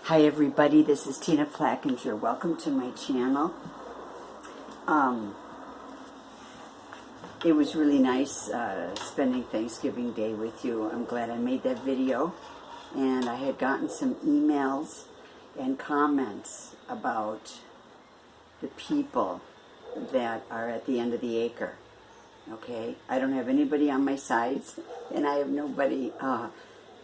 Hi everybody, this is Tina Plackinger. Welcome to my channel. It was really nice spending Thanksgiving Day with you. I'm glad I made that video. And I had gotten some emails and comments about the people that are at the end of the acre. Okay? I don't have anybody on my sides, and I have nobody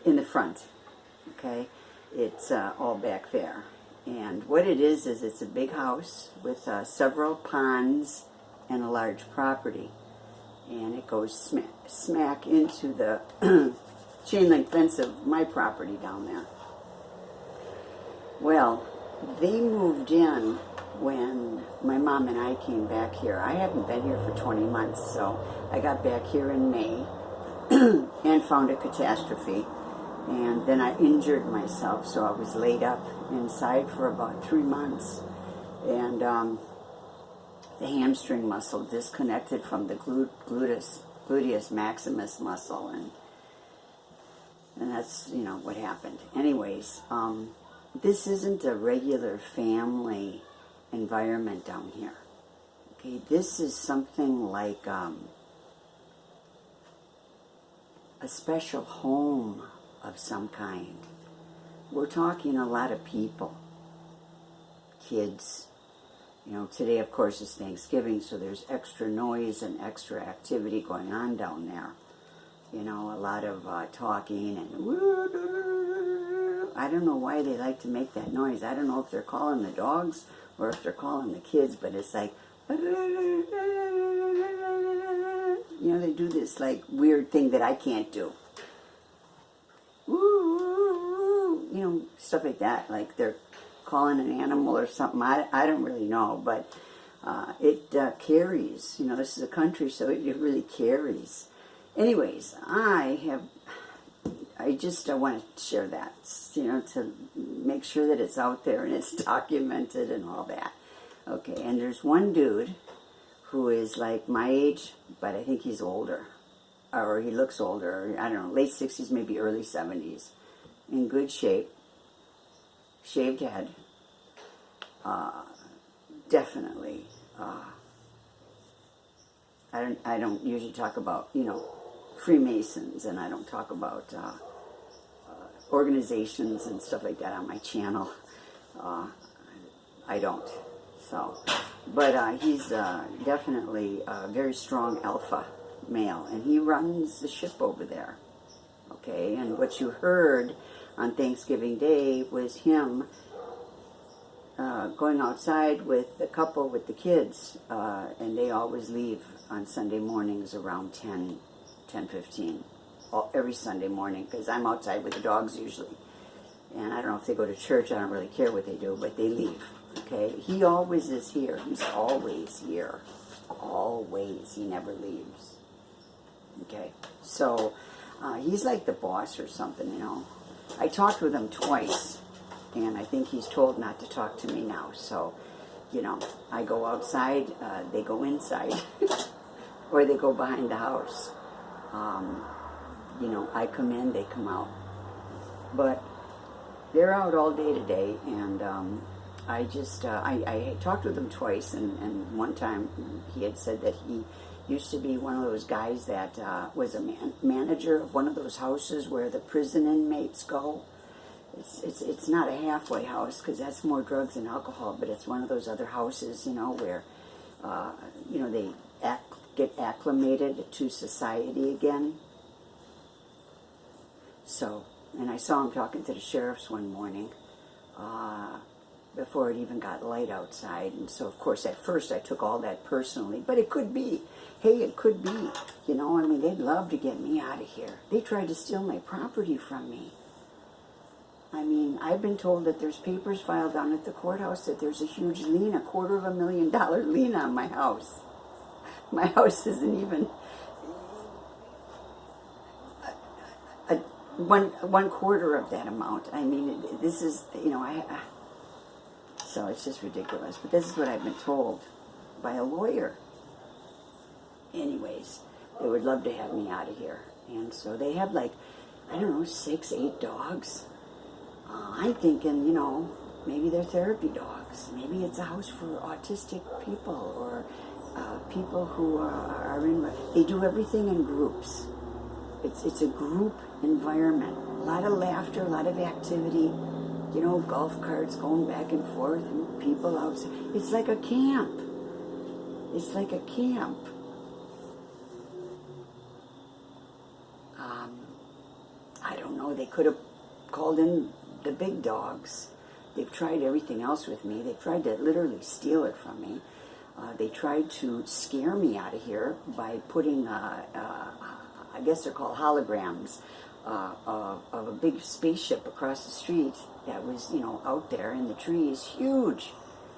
in the front. Okay? It's all back there. And what it is it's a big house with several ponds and a large property. And it goes smack into the chain link fence of my property down there. Well, they moved in when my mom and I came back here. I haven't been here for 20 months, so I got back here in May and found a catastrophe. And then I injured myself, so I was laid up inside for about 3 months. And the hamstring muscle disconnected from the gluteus maximus muscle, and that's, you know, what happened. Anyways, this isn't a regular family environment down here. Okay, this is something like a special home of some kind. We're talking a lot of people, kids. You know, today of course is Thanksgiving, so there's extra noise and extra activity going on down there. You know, a lot of talking and I don't know why they like to make that noise. I don't know if they're calling the dogs or if they're calling the kids, but it's like, you know, they do this like weird thing that I can't do. You know, stuff like that, like they're calling an animal or something. I don't really know, but it carries. You know, this is a country, so it really carries. Anyways, I just want to share that, you know, to make sure that it's out there and it's documented and all that. Okay, and there's one dude who is like my age, but I think he's older. Or he looks older, I don't know, late 60s, maybe early 70s. In good shape, shaved head, definitely. I don't usually talk about, you know, Freemasons, and I don't talk about organizations and stuff like that on my channel. I don't. So, but he's definitely a very strong alpha male, and he runs the ship over there. Okay, and what you heard on Thanksgiving Day was him going outside with the couple with the kids, and they always leave on Sunday mornings around 10:15, every Sunday morning, because I'm outside with the dogs usually. And I don't know if they go to church, I don't really care what they do, but they leave. Okay, he always is here. He's always here. Always. He never leaves. Okay, so he's like the boss or something, you know. I talked with him twice, and I think he's told not to talk to me now. So, you know, I go outside, they go inside, or they go behind the house. You know, I come in, they come out. But they're out all day today, and I just, I talked with him twice, and one time he had said that he used to be one of those guys that was a manager of one of those houses where the prison inmates go. It's not a halfway house, because that's more drugs and alcohol, but it's one of those other houses, you know, where, you know, they get acclimated to society again. So, and I saw him talking to the sheriffs one morning, before it even got light outside. And so, of course, at first I took all that personally, but it could be. Hey, it could be. You know, I mean, they'd love to get me out of here. They tried to steal my property from me. I mean, I've been told that there's papers filed down at the courthouse that there's a huge lien, $250,000 lien on my house. My house isn't even one quarter of that amount. I mean, this is, you know, so it's just ridiculous. But this is what I've been told by a lawyer. Anyways, they would love to have me out of here. And so they have like, I don't know, 6, 8 dogs. I'm thinking, maybe they're therapy dogs. Maybe it's a house for autistic people or people who are in. They do everything in groups. It's a group environment. A lot of laughter, a lot of activity. Golf carts going back and forth, and people outside. It's like a camp. It's like a camp. I don't know. They could have called in the big dogs. They've tried everything else with me. They've tried to literally steal it from me. They tried to scare me out of here by putting, I guess they're called holograms, of a big spaceship across the street that was, out there in the trees. Huge,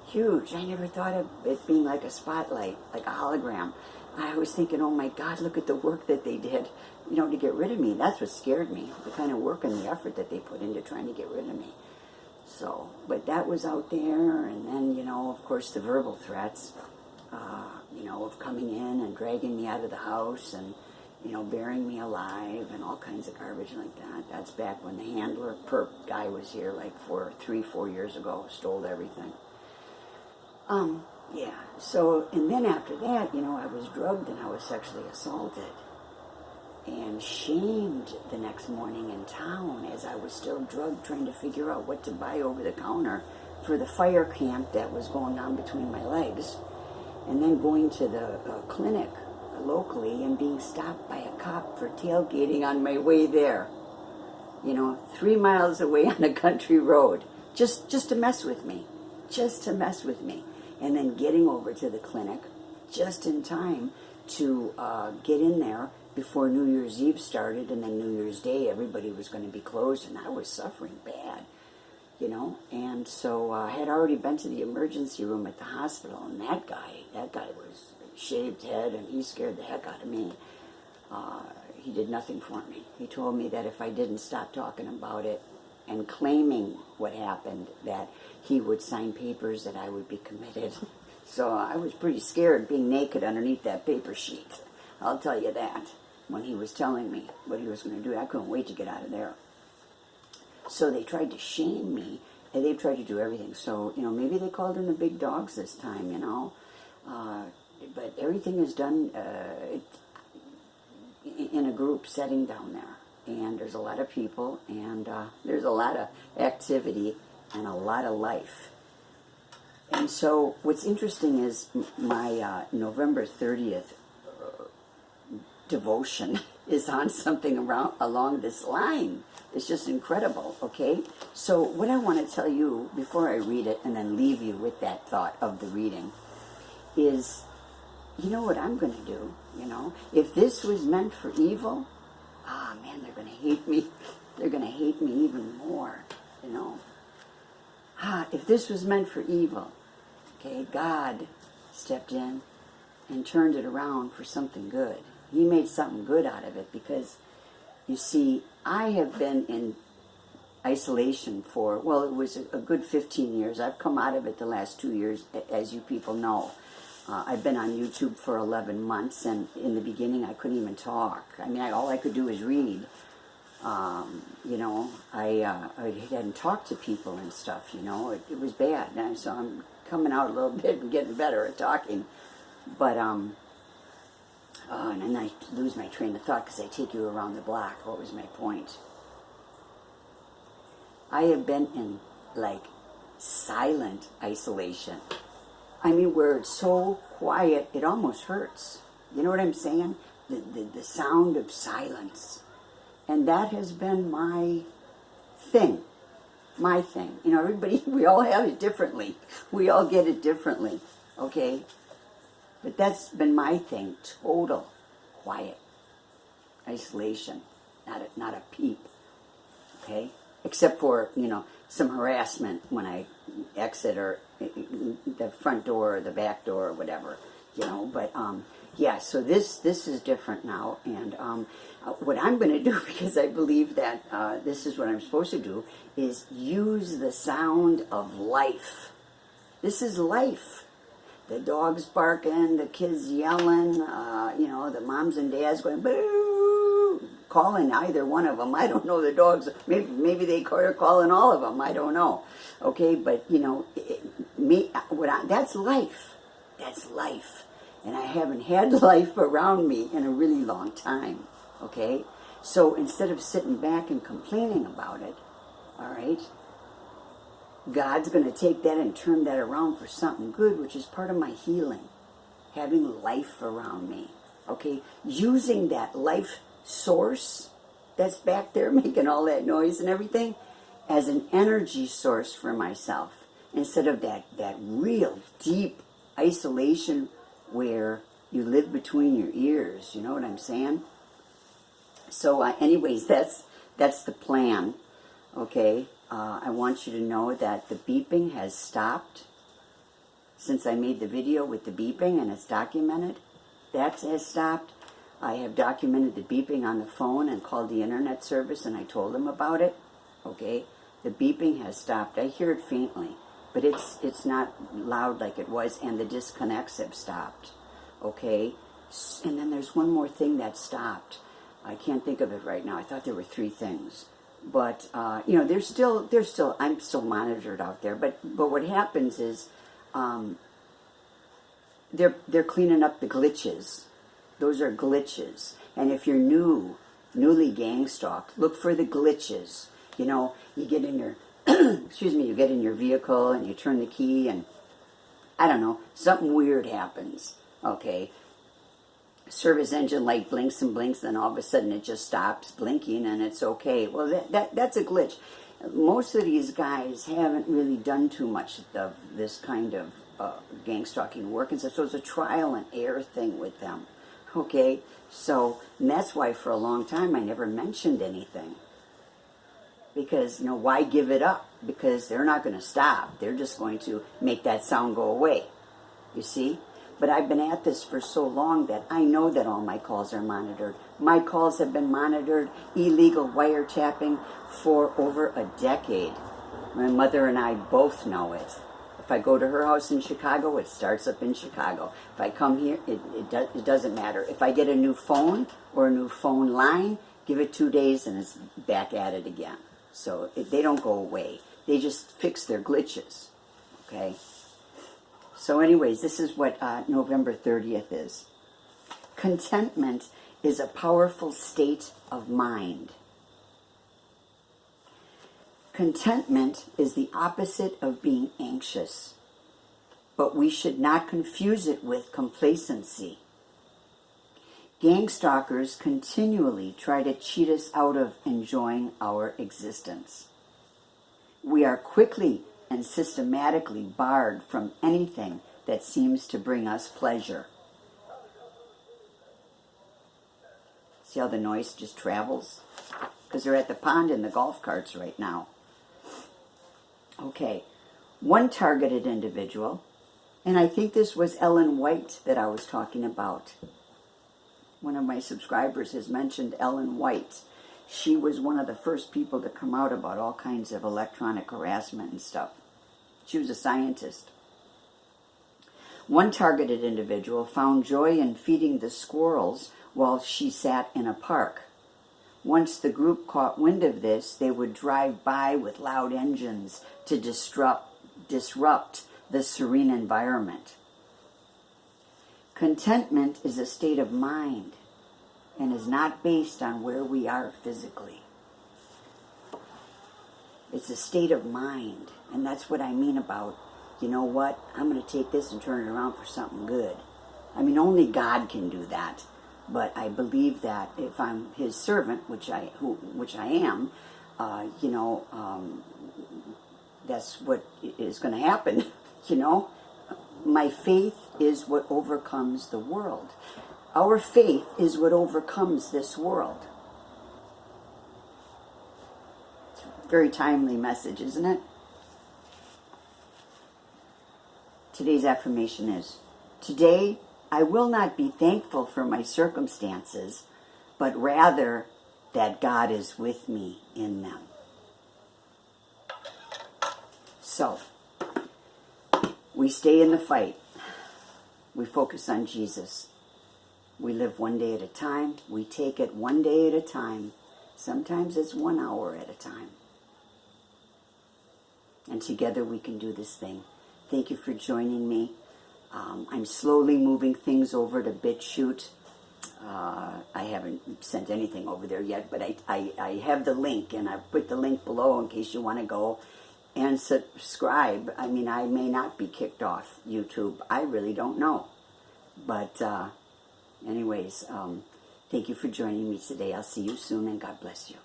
huge. I never thought of it being like a spotlight, like a hologram. I was thinking, oh my God, look at the work that they did, to get rid of me. That's what scared me, the kind of work and the effort that they put into trying to get rid of me. So, but that was out there, and then, of course, the verbal threats, of coming in and dragging me out of the house and, burying me alive and all kinds of garbage like that. That's back when the handler, perp guy was here like 3-4 years ago, stole everything. Yeah, so, and then after that, I was drugged and I was sexually assaulted and shamed the next morning in town as I was still drugged, trying to figure out what to buy over the counter for the fire camp that was going on between my legs, and then going to the clinic locally and being stopped by a cop for tailgating on my way there, 3 miles away on a country road, just to mess with me, and then getting over to the clinic just in time to get in there before New Year's Eve started, and then New Year's Day, everybody was going to be closed, and I was suffering bad, and so I had already been to the emergency room at the hospital, and that guy was shaved head, and he scared the heck out of me. He did nothing for me. He told me that if I didn't stop talking about it and claiming what happened, that he would sign papers that I would be committed. So I was pretty scared being naked underneath that paper sheet. I'll tell you that. When he was telling me what he was going to do, I couldn't wait to get out of there. So they tried to shame me, and they've tried to do everything. So, maybe they called in the big dogs this time, but everything is done in a group setting down there. And there's a lot of people, and there's a lot of activity and a lot of life. And so what's interesting is my November 30th devotion is on something along this line. It's just incredible, okay? So what I want to tell you before I read it and then leave you with that thought of the reading is, what I'm going to do, If this was meant for evil, man, they're going to hate me. They're going to hate me even more, If this was meant for evil, okay, God stepped in and turned it around for something good. He made something good out of it because, you see, I have been in isolation for, it was a good 15 years. I've come out of it the last 2 years, as you people know. I've been on YouTube for 11 months, and in the beginning I couldn't even talk. All I could do is read. I hadn't talked to people and stuff, It was bad. And so I'm coming out a little bit and getting better at talking. But, and then I lose my train of thought because I take you around the block. What was my point? I have been in, silent isolation. Where it's so quiet, it almost hurts. You know what I'm saying? The sound of silence. And that has been my thing. Everybody, we all have it differently. We all get it differently, okay? But that's been my thing, total quiet. Isolation, not a peep, okay? Except for, some harassment when I exit or the front door or the back door or whatever, But, so this is different now. And what I'm going to do, because I believe that this is what I'm supposed to do, is use the sound of life. This is life. The dogs barking, the kids yelling, the moms and dads going, boo, calling either one of them. I don't know the dogs. Maybe they are calling all of them. I don't know. Okay, but you know, that's life. That's life, and I haven't had life around me in a really long time. Okay, so instead of sitting back and complaining about it, all right, God's going to take that and turn that around for something good, which is part of my healing. Having life around me. Okay, using that life source that's back there making all that noise and everything as an energy source for myself, instead of that real deep isolation where you live between your ears. You know what I'm saying? So anyways, that's the plan. Okay, I want you to know that the beeping has stopped since I made the video with the beeping, and it's documented. That has stopped. I have documented the beeping on the phone and called the internet service, and I told them about it. Okay, the beeping has stopped. I hear it faintly, but it's not loud like it was, and the disconnects have stopped. Okay, and then there's one more thing that stopped. I can't think of it right now. I thought there were 3 things, but you know, I'm still monitored out there. But what happens is, they're cleaning up the glitches. Those are glitches. And if you're newly gang stalked, look for the glitches. You know, you get in your you get in your vehicle and you turn the key and I don't know, something weird happens. Okay. Service engine light blinks and blinks, then all of a sudden it just stops blinking and it's okay. Well, that's a glitch. Most of these guys haven't really done too much of this kind of gang stalking work, and so it's a trial and error thing with them. Okay, so and that's why for a long time I never mentioned anything, because you know, why give it up? Because they're not going to stop. They're just going to make that sound go away. You see? But I've been at this for so long that I know that all my calls are monitored. My calls have been monitored, illegal wiretapping, for over a decade. My mother and I both know it. If I go to her house in Chicago, it starts up in Chicago. If I come here, it doesn't matter. If I get a new phone or a new phone line, give it 2 days and it's back at it again. So they don't go away. They just fix their glitches. Okay? So anyways, this is what November 30th is. Contentment is a powerful state of mind. Contentment is the opposite of being anxious, but we should not confuse it with complacency. Gang stalkers continually try to cheat us out of enjoying our existence. We are quickly and systematically barred from anything that seems to bring us pleasure. See how the noise just travels? Because they're at the pond in the golf carts right now. Okay, one targeted individual, and I think this was Ellen White that I was talking about. One of my subscribers has mentioned Ellen White. She was one of the first people to come out about all kinds of electronic harassment and stuff. She was a scientist. One targeted individual found joy in feeding the squirrels while she sat in a park. Once the group caught wind of this, they would drive by with loud engines to disrupt the serene environment. Contentment is a state of mind and is not based on where we are physically. It's a state of mind, and that's what I mean about, you know what, I'm going to take this and turn it around for something good. I mean, only God can do that. But I believe that if I'm His servant, which I am, that's what is going to happen. You know, my faith is what overcomes the world. Our faith is what overcomes this world. It's a very timely message, isn't it? Today's affirmation is, today I will not be thankful for my circumstances, but rather that God is with me in them. So, we stay in the fight. We focus on Jesus. We live one day at a time. We take it one day at a time. Sometimes it's 1 hour at a time. And together we can do this thing. Thank you for joining me. I'm slowly moving things over to BitChute. I haven't sent anything over there yet, but I have the link, and I've put the link below in case you want to go and subscribe. I mean, I may not be kicked off YouTube. I really don't know. But anyways, thank you for joining me today. I'll see you soon, and God bless you.